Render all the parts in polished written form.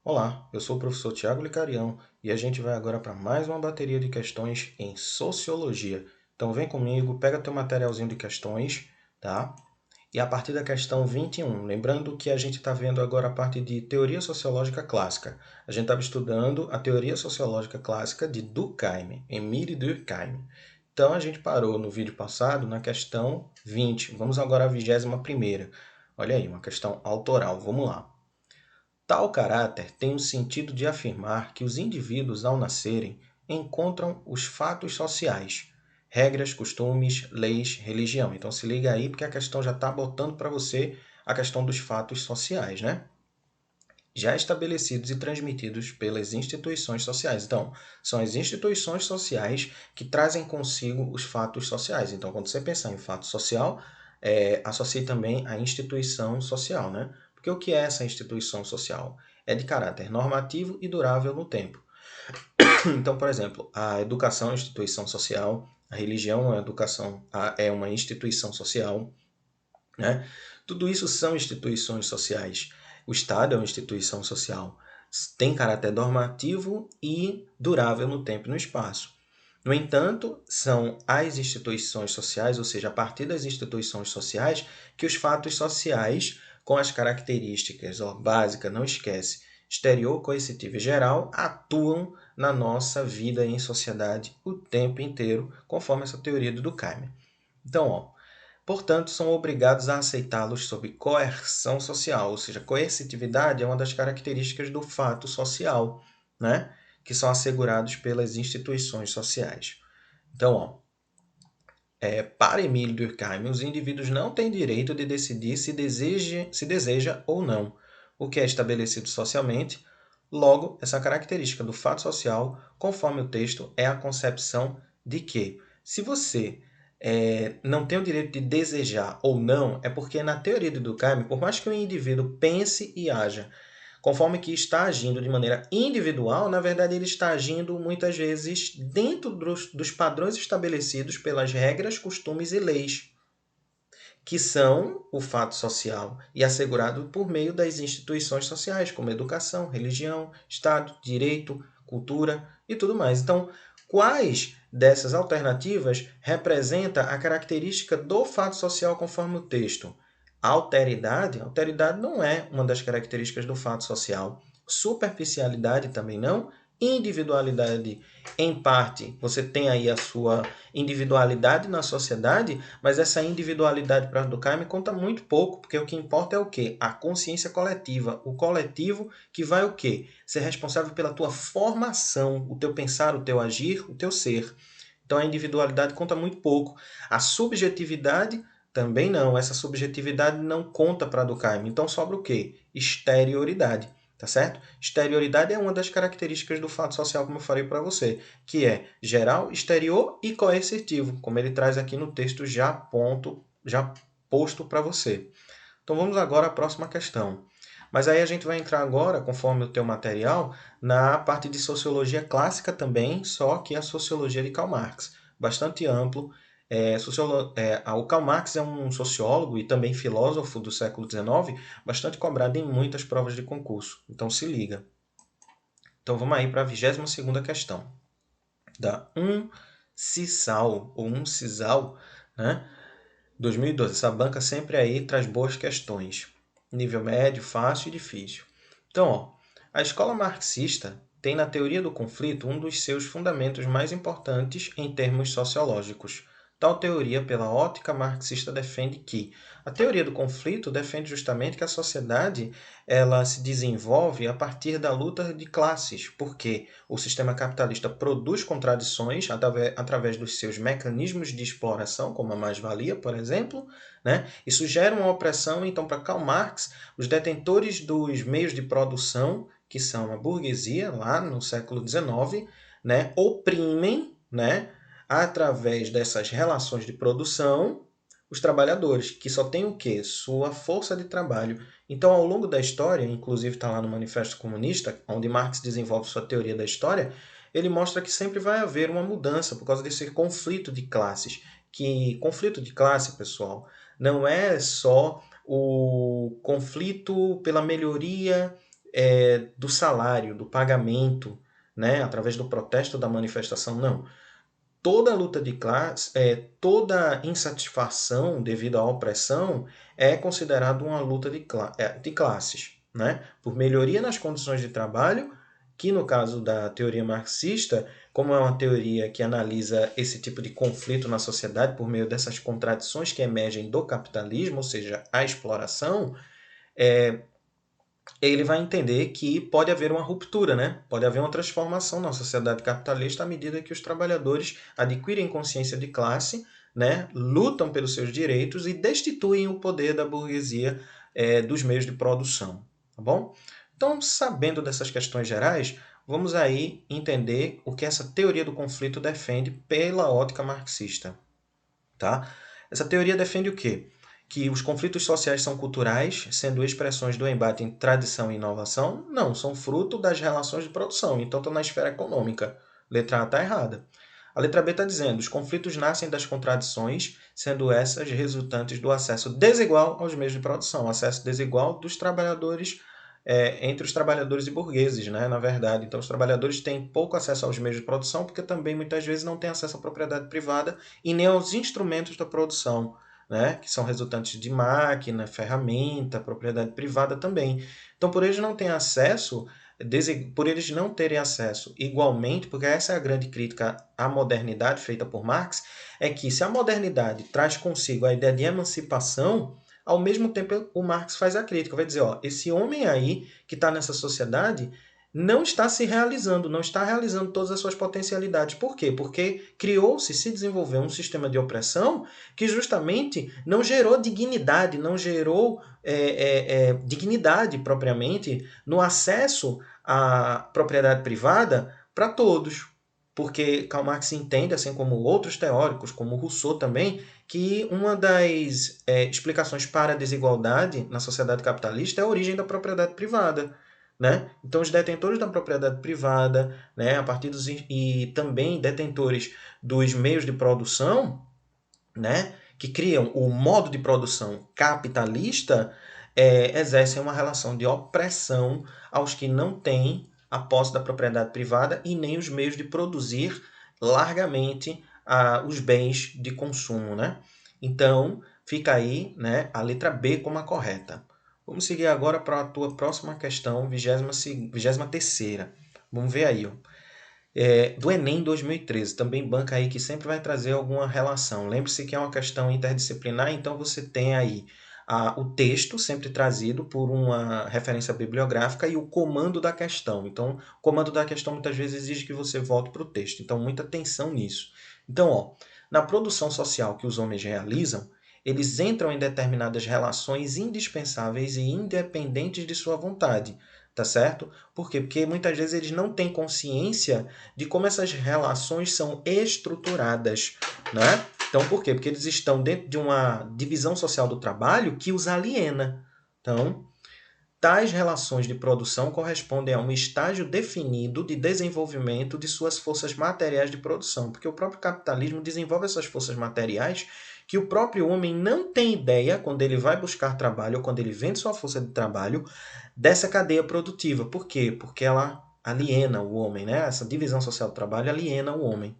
Olá, eu sou o professor Tiago Licarião e a gente vai agora para mais uma bateria de questões em Sociologia. Então vem comigo, pega teu materialzinho de questões, tá? E a partir da questão 21, lembrando que a gente está vendo agora a parte de Teoria Sociológica Clássica. A gente estava estudando a Teoria Sociológica Clássica de Durkheim, Emile Durkheim. Então a gente parou no vídeo passado na questão 20. Vamos agora à 21ª. Olha aí, uma questão autoral. Vamos lá. Tal caráter tem o sentido de afirmar que os indivíduos, ao nascerem, encontram os fatos sociais, regras, costumes, leis, religião. Então se liga aí porque a questão já está botando para você a questão dos fatos sociais, né? Já estabelecidos e transmitidos pelas instituições sociais. Então, são as instituições sociais que trazem consigo os fatos sociais. Então, quando você pensar em fato social, associe também a instituição social, né? Porque o que é essa instituição social? É de caráter normativo e durável no tempo. Então, por exemplo, a educação é uma instituição social, a religião é uma instituição social, né? Tudo isso são instituições sociais. O Estado é uma instituição social. Tem caráter normativo e durável no tempo e no espaço. No entanto, são as instituições sociais, ou seja, a partir das instituições sociais, que os fatos sociais, com as características básicas, não esquece, exterior, coercitivo e geral, atuam na nossa vida em sociedade o tempo inteiro, conforme essa teoria do Durkheim. Então, portanto, são obrigados a aceitá-los sob coerção social, ou seja, coercitividade é uma das características do fato social, né? Que são assegurados pelas instituições sociais. Então, para Emile Durkheim, os indivíduos não têm direito de decidir se deseja ou não o que é estabelecido socialmente. Logo, essa característica do fato social, conforme o texto, é a concepção de que, se você não tem o direito de desejar ou não, é porque na teoria de Durkheim, por mais que o indivíduo pense e haja conforme que está agindo de maneira individual, na verdade ele está agindo muitas vezes dentro dos padrões estabelecidos pelas regras, costumes e leis, que são o fato social e assegurado por meio das instituições sociais, como educação, religião, Estado, direito, cultura e tudo mais. Então, quais dessas alternativas representa a característica do fato social conforme o texto? Alteridade? Alteridade não é uma das características do fato social. Superficialidade também não. Individualidade, em parte, você tem aí a sua individualidade na sociedade, mas essa individualidade para Durkheim conta muito pouco, porque o que importa é o quê? A consciência coletiva. O coletivo que vai o quê? Ser responsável pela tua formação, o teu pensar, o teu agir, o teu ser. Então a individualidade conta muito pouco. A subjetividade também não. Essa subjetividade não conta para Durkheim. Então sobra o quê? Exterioridade. Tá certo? Exterioridade é uma das características do fato social, como eu falei para você, que é geral, exterior e coercitivo, como ele traz aqui no texto já posto para você. Então vamos agora à próxima questão. Mas aí a gente vai entrar agora, conforme o teu material, na parte de sociologia clássica também, só que a sociologia de Karl Marx. Bastante amplo. O Karl Marx é um sociólogo e também filósofo do século XIX, bastante cobrado em muitas provas de concurso. Então se liga. Então vamos aí para a 22ª questão. Da Cisal, ou Cisal, né? 2012. Essa banca sempre aí traz boas questões. Nível médio, fácil e difícil. Então, a escola marxista tem na teoria do conflito um dos seus fundamentos mais importantes em termos sociológicos. Tal teoria, pela ótica marxista, defende que a teoria do conflito defende justamente que a sociedade ela se desenvolve a partir da luta de classes, porque o sistema capitalista produz contradições através dos seus mecanismos de exploração, como a mais-valia, por exemplo, né? Isso gera uma opressão. Então, para Karl Marx, os detentores dos meios de produção, que são a burguesia, lá no século XIX, né, oprimem, né, através dessas relações de produção, os trabalhadores, que só têm o quê? Sua força de trabalho. Então, ao longo da história, inclusive está lá no Manifesto Comunista, onde Marx desenvolve sua teoria da história, ele mostra que sempre vai haver uma mudança por causa desse conflito de classes. Que conflito de classe, pessoal, não é só o conflito pela melhoria do salário, do pagamento, né, através do protesto, da manifestação, não. Toda luta de classe, toda insatisfação devido à opressão é considerada uma luta de classes, né? Por melhoria nas condições de trabalho, que no caso da teoria marxista, como é uma teoria que analisa esse tipo de conflito na sociedade por meio dessas contradições que emergem do capitalismo, ou seja, a exploração, ele vai entender que pode haver uma ruptura, né? Pode haver uma transformação na sociedade capitalista à medida que os trabalhadores adquirem consciência de classe, né? Lutam pelos seus direitos e destituem o poder da burguesia dos meios de produção, tá bom? Então, sabendo dessas questões gerais, vamos aí entender o que essa teoria do conflito defende pela ótica marxista, tá? Essa teoria defende o quê? Que os conflitos sociais são culturais, sendo expressões do embate entre tradição e inovação? Não, são fruto das relações de produção, então estão na esfera econômica. Letra A está errada. A letra B está dizendo, os conflitos nascem das contradições, sendo essas resultantes do acesso desigual aos meios de produção, acesso desigual dos trabalhadores entre os trabalhadores e burgueses, né, na verdade. Então, os trabalhadores têm pouco acesso aos meios de produção, porque também muitas vezes não têm acesso à propriedade privada e nem aos instrumentos da produção, né, que são resultantes de máquina, ferramenta, propriedade privada também. Então, por eles não terem acesso, por eles não terem acesso igualmente, porque essa é a grande crítica à modernidade feita por Marx, é que se a modernidade traz consigo a ideia de emancipação, ao mesmo tempo o Marx faz a crítica, vai dizer, ó, esse homem aí que está nessa sociedade não está se realizando, não está realizando todas as suas potencialidades. Por quê? Porque criou-se, se desenvolveu um sistema de opressão que justamente não gerou dignidade, não gerou dignidade propriamente no acesso à propriedade privada para todos. Porque Karl Marx entende, assim como outros teóricos, como Rousseau também, que uma das explicações para a desigualdade na sociedade capitalista é a origem da propriedade privada. Né? Então, os detentores da propriedade privada, né, a partir e também detentores dos meios de produção, né, que criam o modo de produção capitalista, exercem uma relação de opressão aos que não têm a posse da propriedade privada e nem os meios de produzir largamente os bens de consumo. Né? Então, fica aí, né, a letra B como a correta. Vamos seguir agora para a tua próxima questão, 23ª. Vamos ver aí. Ó. Do Enem 2013, também banca aí que sempre vai trazer alguma relação. Lembre-se que é uma questão interdisciplinar, então você tem aí o texto sempre trazido por uma referência bibliográfica e o comando da questão. Então, o comando da questão muitas vezes exige que você volte para o texto. Então, muita atenção nisso. Então, ó, na produção social que os homens realizam, eles entram em determinadas relações indispensáveis e independentes de sua vontade, tá certo? Por quê? Porque muitas vezes eles não têm consciência de como essas relações são estruturadas, né? Então, por quê? Porque eles estão dentro de uma divisão social do trabalho que os aliena. Então, tais relações de produção correspondem a um estágio definido de desenvolvimento de suas forças materiais de produção, porque o próprio capitalismo desenvolve essas forças materiais que o próprio homem não tem ideia, quando ele vai buscar trabalho ou quando ele vende sua força de trabalho, dessa cadeia produtiva. Por quê? Porque ela aliena o homem, né? Essa divisão social do trabalho aliena o homem.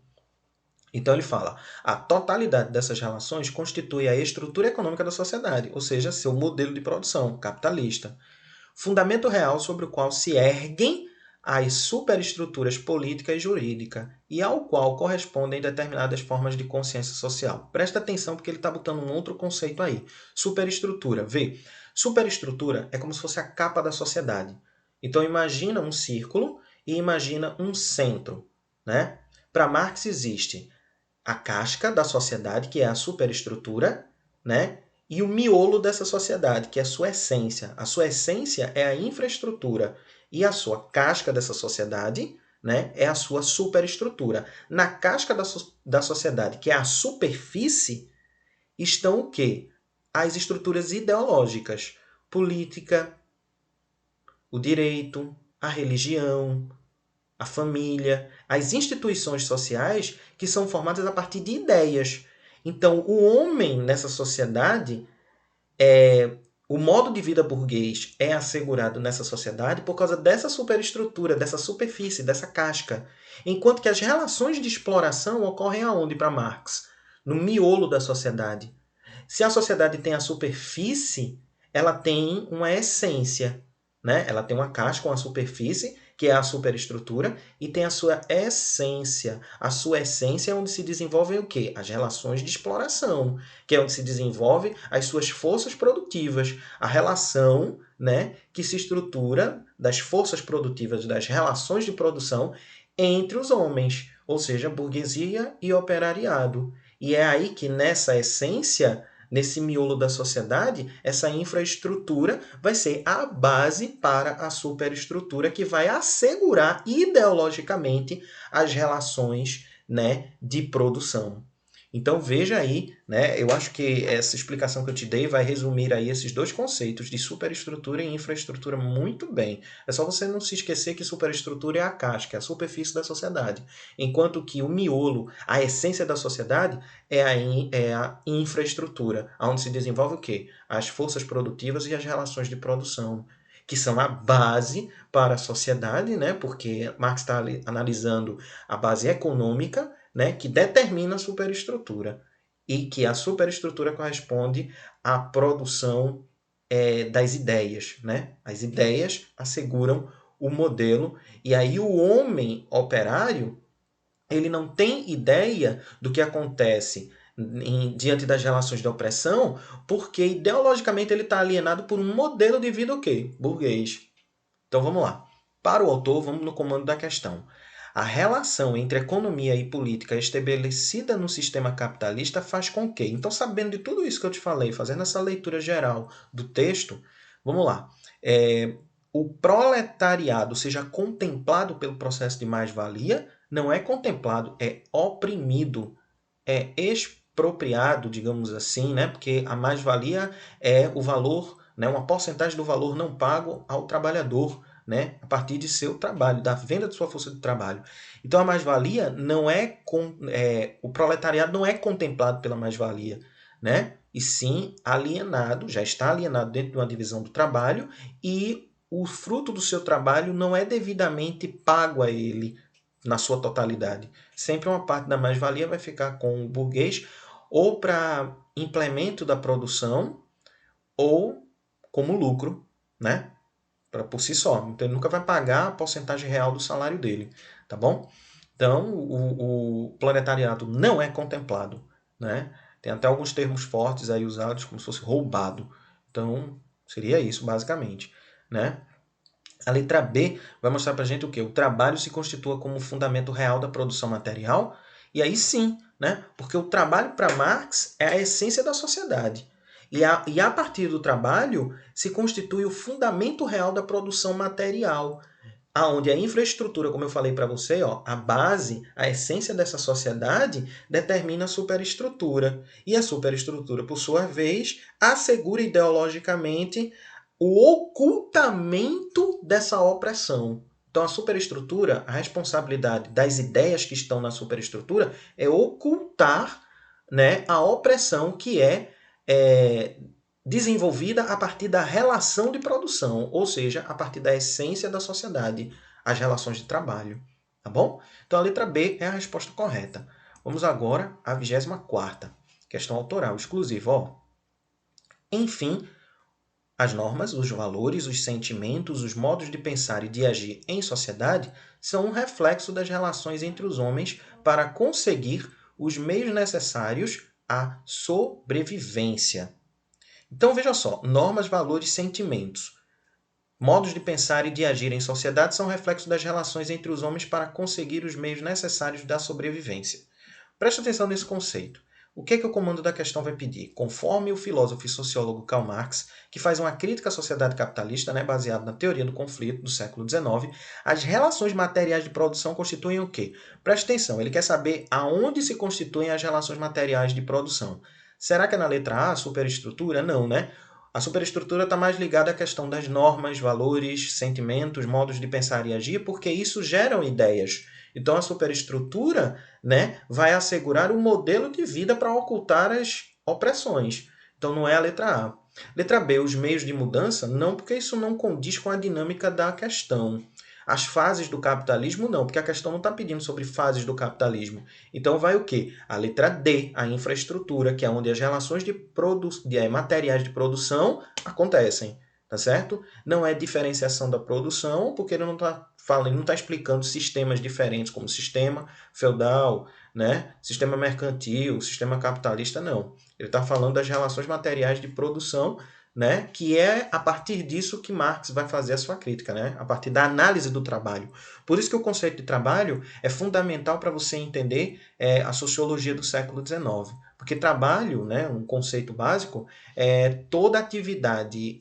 Então ele fala, a totalidade dessas relações constitui a estrutura econômica da sociedade, ou seja, seu modelo de produção capitalista. Fundamento real sobre o qual se erguem as superestruturas política e jurídica e ao qual correspondem determinadas formas de consciência social. Presta atenção porque ele está botando um outro conceito aí. Superestrutura. Vê, superestrutura é como se fosse a capa da sociedade. Então imagina um círculo e imagina um centro. Né? Para Marx existe a casca da sociedade, que é a superestrutura, né? E o miolo dessa sociedade, que é a sua essência. A sua essência é a infraestrutura. E a sua casca dessa sociedade, né, é a sua superestrutura. Na casca da sociedade, que é a superfície, estão o quê? As estruturas ideológicas. Política, o direito, a religião, a família, as instituições sociais que são formadas a partir de ideias. Então, o homem nessa sociedade, O modo de vida burguês é assegurado nessa sociedade por causa dessa superestrutura, dessa superfície, dessa casca. Enquanto que as relações de exploração ocorrem aonde para Marx? No miolo da sociedade. Se a sociedade tem a superfície, ela tem uma essência, né? Ela tem uma casca, uma superfície, que é a superestrutura, e tem a sua essência. A sua essência é onde se desenvolvem o quê? As relações de exploração, que é onde se desenvolve as suas forças produtivas. A relação, né, que se estrutura das forças produtivas, das relações de produção entre os homens, ou seja, burguesia e operariado. E é aí que nessa essência, nesse miolo da sociedade, essa infraestrutura vai ser a base para a superestrutura que vai assegurar ideologicamente as relações, né, de produção. Então veja aí, né, eu acho que essa explicação que eu te dei vai resumir aí esses dois conceitos de superestrutura e infraestrutura muito bem. É só você não se esquecer que superestrutura é a casca, é a superfície da sociedade, enquanto que o miolo, a essência da sociedade, é a infraestrutura, onde se desenvolve o quê? As forças produtivas e as relações de produção, que são a base para a sociedade, né? Porque Marx está analisando a base econômica, né, que determina a superestrutura e que a superestrutura corresponde à produção das ideias, né? As ideias asseguram o modelo e aí o homem operário ele não tem ideia do que acontece diante das relações de opressão, porque ideologicamente ele está alienado por um modelo de vida o quê? Burguês. Então vamos lá. Para o autor, vamos no comando da questão. A relação entre economia e política estabelecida no sistema capitalista faz com que, então sabendo de tudo isso que eu te falei, fazendo essa leitura geral do texto, vamos lá. O proletariado seja contemplado pelo processo de mais-valia, não é contemplado, é oprimido, é expropriado, digamos assim, né? Porque a mais-valia é o valor, né? Uma porcentagem do valor não pago ao trabalhador, né? A partir de seu trabalho, da venda de sua força de trabalho. Então a mais-valia não o proletariado não é contemplado pela mais-valia, né? E sim alienado, já está alienado dentro de uma divisão do trabalho e o fruto do seu trabalho não é devidamente pago a ele na sua totalidade. Sempre uma parte da mais-valia vai ficar com o burguês ou para implemento da produção ou como lucro, né? Por si só. Então ele nunca vai pagar a porcentagem real do salário dele, tá bom? Então o proletariado não é contemplado, né? Tem até alguns termos fortes aí usados como se fosse roubado. Então seria isso basicamente, né? A letra B vai mostrar para a gente o quê? O trabalho se constitua como o fundamento real da produção material. E aí sim, né? Porque o trabalho para Marx é a essência da sociedade. E a partir do trabalho se constitui o fundamento real da produção material, aonde a infraestrutura, como eu falei para você, ó, a base, a essência dessa sociedade determina a superestrutura. E a superestrutura, por sua vez, assegura ideologicamente o ocultamento dessa opressão. Então, a superestrutura, a responsabilidade das ideias que estão na superestrutura é ocultar, né, a opressão que é desenvolvida a partir da relação de produção, ou seja, a partir da essência da sociedade, as relações de trabalho. Tá bom? Então, a letra B é a resposta correta. Vamos agora à 24ª, questão autoral exclusiva. Ó. Enfim, as normas, os valores, os sentimentos, os modos de pensar e de agir em sociedade são um reflexo das relações entre os homens para conseguir os meios necessários à sobrevivência. Então veja só, normas, valores, sentimentos, modos de pensar e de agir em sociedade são reflexo das relações entre os homens para conseguir os meios necessários da sobrevivência. Preste atenção nesse conceito. O que é que o comando da questão vai pedir? Conforme o filósofo e sociólogo Karl Marx, que faz uma crítica à sociedade capitalista, né, baseada na teoria do conflito do século XIX, as relações materiais de produção constituem o quê? Preste atenção, ele quer saber aonde se constituem as relações materiais de produção. Será que é na letra A, a superestrutura? Não, né? A superestrutura está mais ligada à questão das normas, valores, sentimentos, modos de pensar e agir, porque isso geram ideias. Então, a superestrutura, né, vai assegurar um modelo de vida para ocultar as opressões. Então, não é a letra A. Letra B, os meios de mudança? Não, porque isso não condiz com a dinâmica da questão. As fases do capitalismo, não, porque a questão não está pedindo sobre fases do capitalismo. Então vai o quê? A letra D, a infraestrutura, que é onde as relações de materiais de produção acontecem. Tá certo? Não é diferenciação da produção, porque ele não está falando, ele não está explicando sistemas diferentes, como sistema feudal, né? Sistema mercantil, sistema capitalista, não. Ele está falando das relações materiais de produção, né? Que é a partir disso que Marx vai fazer a sua crítica, né? A partir da análise do trabalho. Por isso que o conceito de trabalho é fundamental para você entender a sociologia do século XIX. Porque trabalho, né, um conceito básico, é toda atividade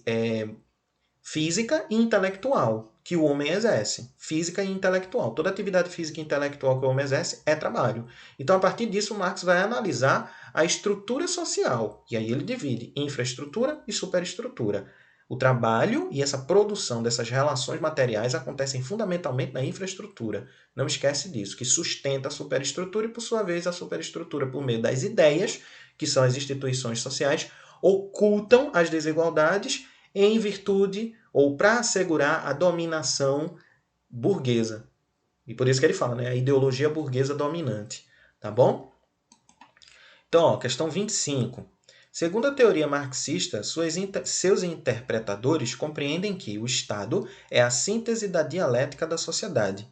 física e intelectual que o homem exerce. Física e intelectual. Toda atividade física e intelectual que o homem exerce é trabalho. Então, a partir disso, Marx vai analisar a estrutura social. E aí ele divide infraestrutura e superestrutura. O trabalho e essa produção dessas relações materiais acontecem fundamentalmente na infraestrutura. Não esquece disso, que sustenta a superestrutura e, por sua vez, a superestrutura, por meio das ideias, que são as instituições sociais, ocultam as desigualdades em virtude ou para assegurar a dominação burguesa. E por isso que ele fala, né? A ideologia burguesa dominante. Tá bom? Então, ó, questão 25. Segundo a teoria marxista, seus interpretadores compreendem que o Estado é a síntese da dialética da sociedade,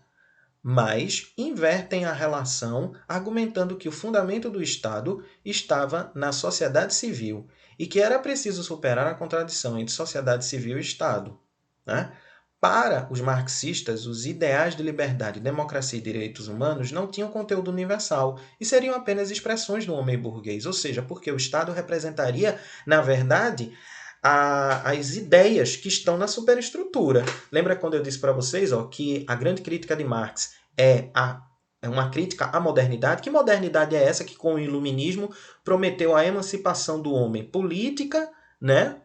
mas invertem a relação, argumentando que o fundamento do Estado estava na sociedade civil e que era preciso superar a contradição entre sociedade civil e Estado. Né? Para os marxistas, os ideais de liberdade, democracia e direitos humanos não tinham conteúdo universal e seriam apenas expressões do homem burguês, ou seja, porque o Estado representaria, na verdade, as ideias que estão na superestrutura. Lembra quando eu disse para vocês que a grande crítica de Marx é uma crítica à modernidade? Que modernidade é essa que, com o iluminismo, prometeu a emancipação do homem política, né?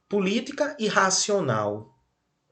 Política e racional.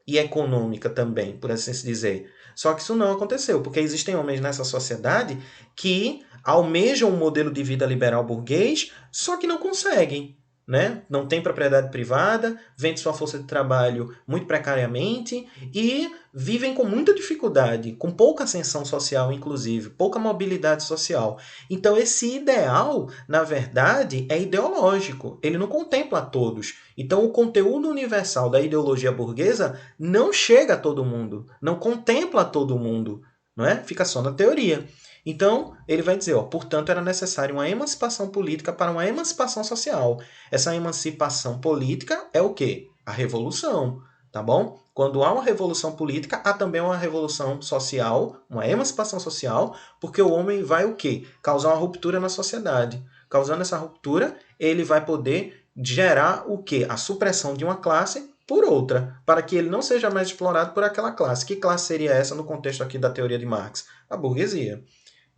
E econômica também, por assim se dizer. Só que isso não aconteceu, porque existem homens nessa sociedade que almejam um modelo de vida liberal burguês, só que não conseguem. Né? Não tem propriedade privada, vende sua força de trabalho muito precariamente e vivem com muita dificuldade, com pouca ascensão social, inclusive, pouca mobilidade social. Então, esse ideal, na verdade, é ideológico. Ele não contempla a todos. Então, o conteúdo universal da ideologia burguesa não chega a todo mundo, não contempla todo mundo, não é? Fica só na teoria. Então, ele vai dizer, portanto, era necessária uma emancipação política para uma emancipação social. Essa emancipação política é o quê? A revolução, tá bom? Quando há uma revolução política, há também uma revolução social, uma emancipação social, porque o homem vai o quê? Causar uma ruptura na sociedade. Causando essa ruptura, ele vai poder gerar o quê? A supressão de uma classe por outra, para que ele não seja mais explorado por aquela classe. Que classe seria essa no contexto aqui da teoria de Marx? A burguesia.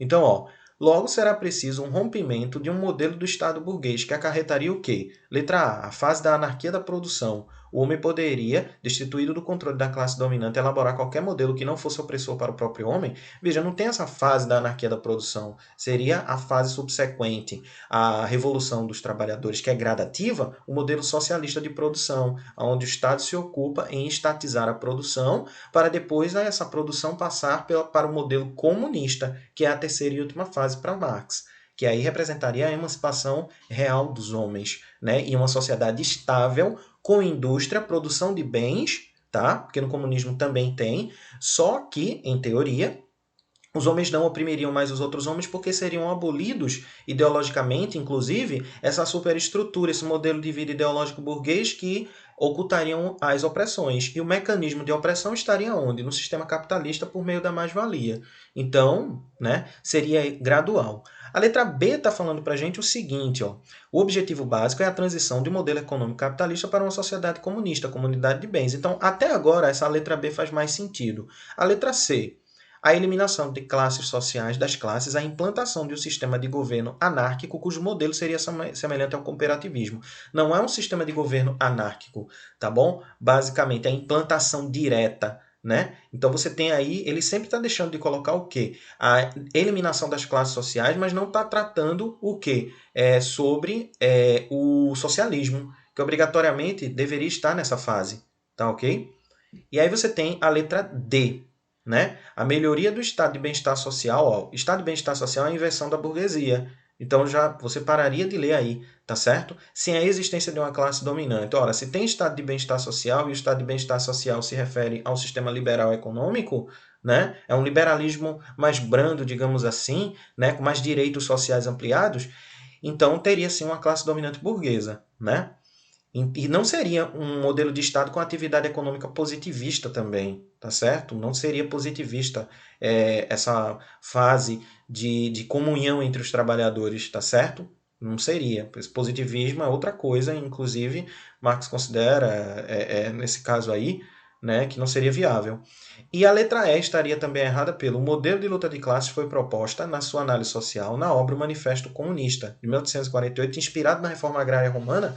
Então, logo será preciso um rompimento de um modelo do Estado burguês que acarretaria o quê? Letra A, a fase da anarquia da produção. O homem poderia, destituído do controle da classe dominante, elaborar qualquer modelo que não fosse opressor para o próprio homem. Veja, não tem essa fase da anarquia da produção. Seria a fase subsequente à Revolução dos Trabalhadores, que é gradativa, o modelo socialista de produção, onde o Estado se ocupa em estatizar a produção para depois essa produção passar para o modelo comunista, que é a terceira e última fase para Marx, que aí representaria a emancipação real dos homens, né? E uma sociedade estável, com indústria, produção de bens, tá? Porque no comunismo também tem, só que, em teoria, os homens não oprimiriam mais os outros homens porque seriam abolidos ideologicamente, inclusive, essa superestrutura, esse modelo de vida ideológico burguês que ocultariam as opressões. E o mecanismo de opressão estaria onde? No sistema capitalista por meio da mais-valia. Então, né, seria gradual. A letra B está falando para a gente o seguinte, o objetivo básico é a transição de um modelo econômico capitalista para uma sociedade comunista, comunidade de bens. Então, até agora, essa letra B faz mais sentido. A letra C, a eliminação de classes sociais das classes, a implantação de um sistema de governo anárquico, cujo modelo seria semelhante ao cooperativismo. Não é um sistema de governo anárquico, tá bom? Basicamente, a implantação direta, né? Então você tem aí, ele sempre está deixando de colocar o quê? A eliminação das classes sociais, mas não está tratando o quê? Sobre o socialismo. que obrigatoriamente deveria estar nessa fase, tá ok? E aí você tem a letra D, né? A melhoria do estado de bem-estar social. Ó, estado de bem-estar social é a inversão da burguesia. Então já você pararia de ler aí, tá certo? Sem a existência de uma classe dominante. Ora, se tem estado de bem-estar social e o estado de bem-estar social se refere ao sistema liberal econômico, né? É um liberalismo mais brando, digamos assim, né? Com mais direitos sociais ampliados, então teria sim uma classe dominante burguesa, né? E não seria um modelo de Estado com atividade econômica positivista também, tá certo? Não seria positivista essa fase de comunhão entre os trabalhadores, tá certo? Não seria. Esse positivismo é outra coisa, inclusive Marx considera, nesse caso aí, né, que não seria viável. E a letra E estaria também errada pelo modelo de luta de classes foi proposta na sua análise social na obra O Manifesto Comunista, de 1848, inspirado na reforma agrária romana.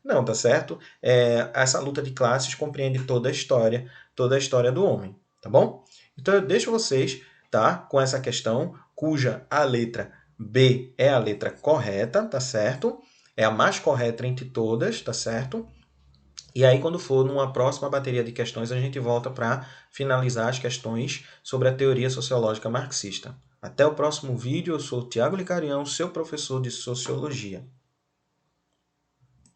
Não, tá certo? Essa luta de classes compreende toda a história do homem, tá bom? Então eu deixo vocês, tá, com essa questão, cuja a letra B é a letra correta, tá certo? É a mais correta entre todas, tá certo? E aí, quando for numa próxima bateria de questões, a gente volta para finalizar as questões sobre a teoria sociológica marxista. Até o próximo vídeo, eu sou o Tiago Licarião, seu professor de Sociologia.